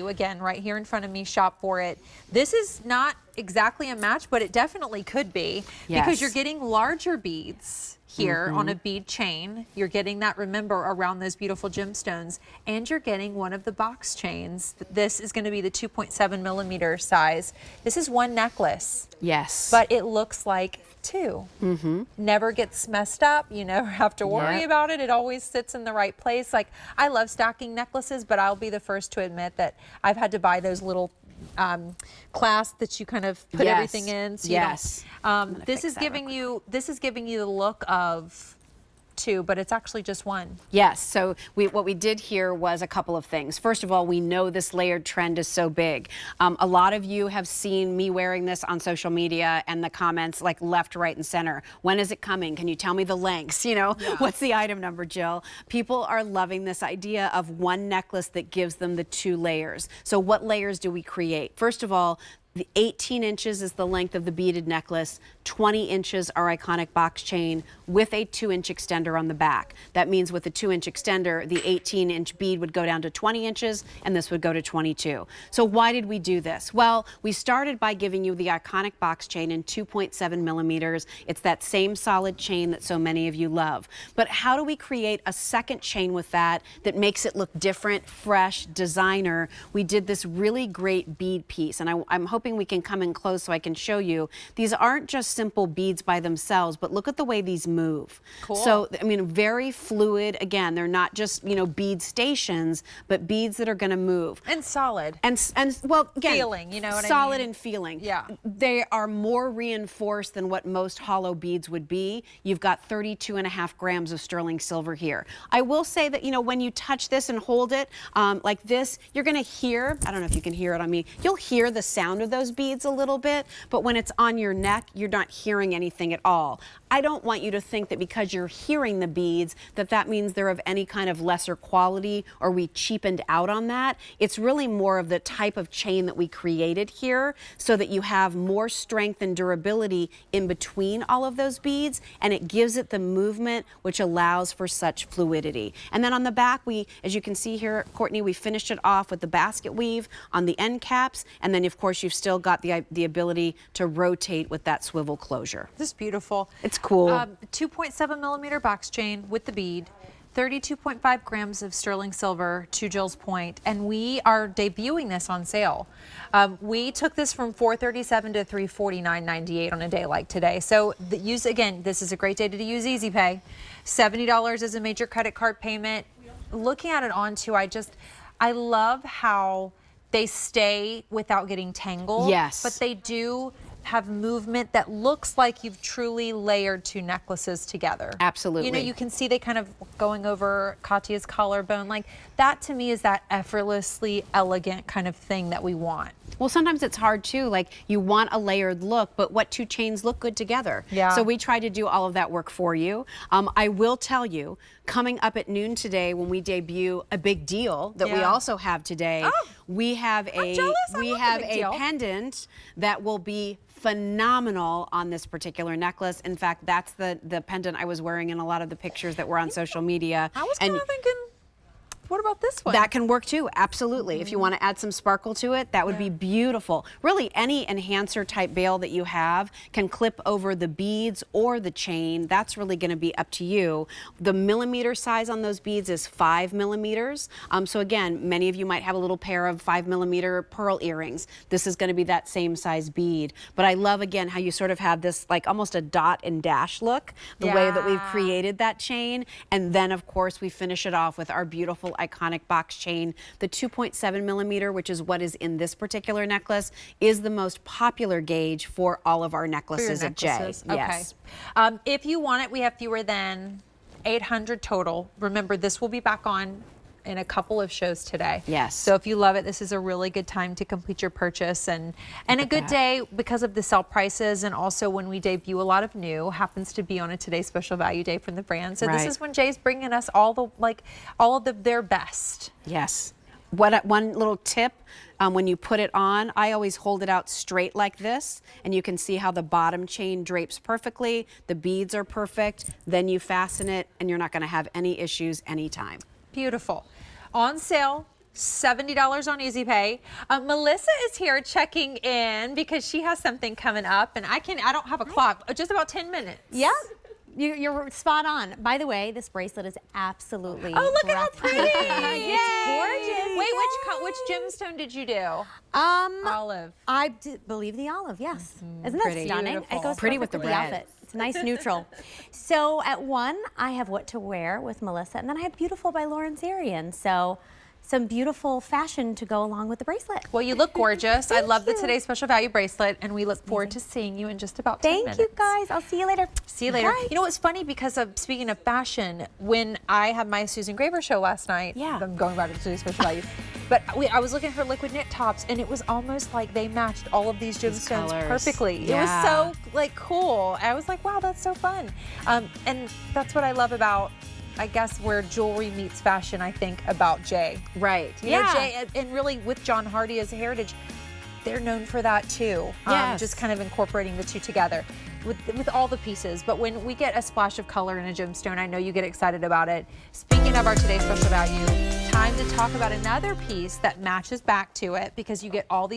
you, again, right here in front of me, shop for it. This is not exactly a match, but it definitely could be, because you're getting larger beads here on a bead chain. You're getting that, remember, around those beautiful gemstones, and you're getting one of the box chains. This is going to be the 2.7 millimeter size. This is one necklace. Yes. But it looks like two. Never gets messed up. You never have to worry about it. It always sits in the right place. Like, I love stacking necklaces, but I'll be the first to admit that I've had to buy those little clasp that you kind of put everything in. So this is giving you the look of two, but it's actually just one. Yes, so what we did here was a couple of things. First of all, we know this layered trend is so big. A lot of you have seen me wearing this on social media and the comments like left, right, and center. When is it coming? Can you tell me the lengths? You know, what's the item number, Jill? People are loving this idea of one necklace that gives them the two layers. So what layers do we create? First of all, the 18 inches is the length of the beaded necklace, 20 inches our iconic box chain with a 2-inch extender on the back. That means with the 2-inch extender, the 18-inch bead would go down to 20 inches and this would go to 22. So why did we do this? Well, we started by giving you the iconic box chain in 2.7 millimeters. It's that same solid chain that so many of you love. But how do we create a second chain with that makes it look different, fresh, designer? We did this really great bead piece, and I'm hoping we can come in close so I can show you. These aren't just simple beads by themselves, but look at the way these move. Cool. So, I mean, very fluid. Again, they're not just, you know, bead stations, but beads that are going to move. And solid. And well, again, feeling, you know what I mean? Solid and feeling. Yeah. They are more reinforced than what most hollow beads would be. You've got 32.5 grams of sterling silver here. I will say that, you know, when you touch this and hold it like this, you're going to hear, I don't know if you can hear it on me, you'll hear the sound of those beads a little bit, but when it's on your neck, you're not hearing anything at all. I don't want you to think that because you're hearing the beads that means they're of any kind of lesser quality or we cheapened out on that. It's really more of the type of chain that we created here so that you have more strength and durability in between all of those beads, and it gives it the movement which allows for such fluidity. And then on the back, as you can see here, Courtney, we finished it off with the basket weave on the end caps, and then of course you've still got the ability to rotate with that swivel closure. This is beautiful. It's cool. 2.7 millimeter box chain with the bead, 32.5 grams of sterling silver, to Jill's point, and we are debuting this on sale. We took this from $437 to $349.98 on a day like today. So again, this is a great day to use Easy Pay. $70 is a major credit card payment. Looking at it on too, I love how they stay without getting tangled. Yes. But they do have movement that looks like you've truly layered two necklaces together. Absolutely. You know, you can see they kind of going over Katya's collarbone. Like, that to me is that effortlessly elegant kind of thing that we want. Well, sometimes it's hard too. Like, you want a layered look, but what two chains look good together? Yeah. So we try to do all of that work for you. I will tell you, coming up at noon today when we debut a big deal that we also have today, we have a pendant that will be phenomenal on this particular necklace. In fact, that's the pendant I was wearing in a lot of the pictures that were on social media. I was kind of thinking, what about this one? That can work too, absolutely. If you want to add some sparkle to it, that would be beautiful. Really, any enhancer type bail that you have can clip over the beads or the chain. That's really going to be up to you. The millimeter size on those beads is 5 millimeters. So again, many of you might have a little pair of 5 millimeter pearl earrings. This is going to be that same size bead. But I love, again, how you sort of have this like almost a dot and dash look, the way that we've created that chain. And then, of course, we finish it off with our beautiful iconic box chain. The 2.7 millimeter, which is what is in this particular necklace, is the most popular gauge for all of our necklaces at J. Okay. Yes. If you want it, we have fewer than 800 total. Remember, this will be back on in a couple of shows today. Yes. So if you love it, this is a really good time to complete your purchase, and a good day because of the sale prices, and also when we debut a lot of new, happens to be on a Today Special Value Day from the brand. So this is when Jay's bringing us all of their best. Yes. One little tip, when you put it on, I always hold it out straight like this, and you can see how the bottom chain drapes perfectly, the beads are perfect, then you fasten it, and you're not going to have any issues anytime. Beautiful. On sale $70 on Easy Pay. Melissa is here checking in because she has something coming up, and I don't have a clock. Just about 10 minutes. Yep. You're spot on. By the way, this bracelet is absolutely look at how pretty! It's gorgeous. Wait, which gemstone did you do? Olive. I believe the olive. Yes. Isn't that stunning? Beautiful. It goes Pretty with the perfectly red. outfit. It's a nice neutral. So at 1, I have What to Wear with Melissa, and then I have Beautiful by Lauren Zarian. So some beautiful fashion to go along with the bracelet. Well, you look gorgeous. I love the you. Today's Special Value bracelet, and we look forward to seeing you in just about 10 minutes. Thank you, guys. I'll see you later. See you later. Bye. You know what's funny, because of speaking of fashion, when I had my Susan Graver show last night, Yeah. I'm going back to Today's Special Value, but I was looking at her liquid knit tops, and it was almost like they matched all of these gemstones colors. perfectly. Yeah. It was so like cool. I was like, wow, that's so fun. And that's what I love about, I guess, where jewelry meets fashion, I think, about Jay. Right. You know, Jay, and really with John Hardy as a heritage, they're known for that too. Yes. Just kind of incorporating the two together with all the pieces. But when we get a splash of color in a gemstone, I know you get excited about it. Speaking of our Today's Special Value, time to talk about another piece that matches back to it, because you get all these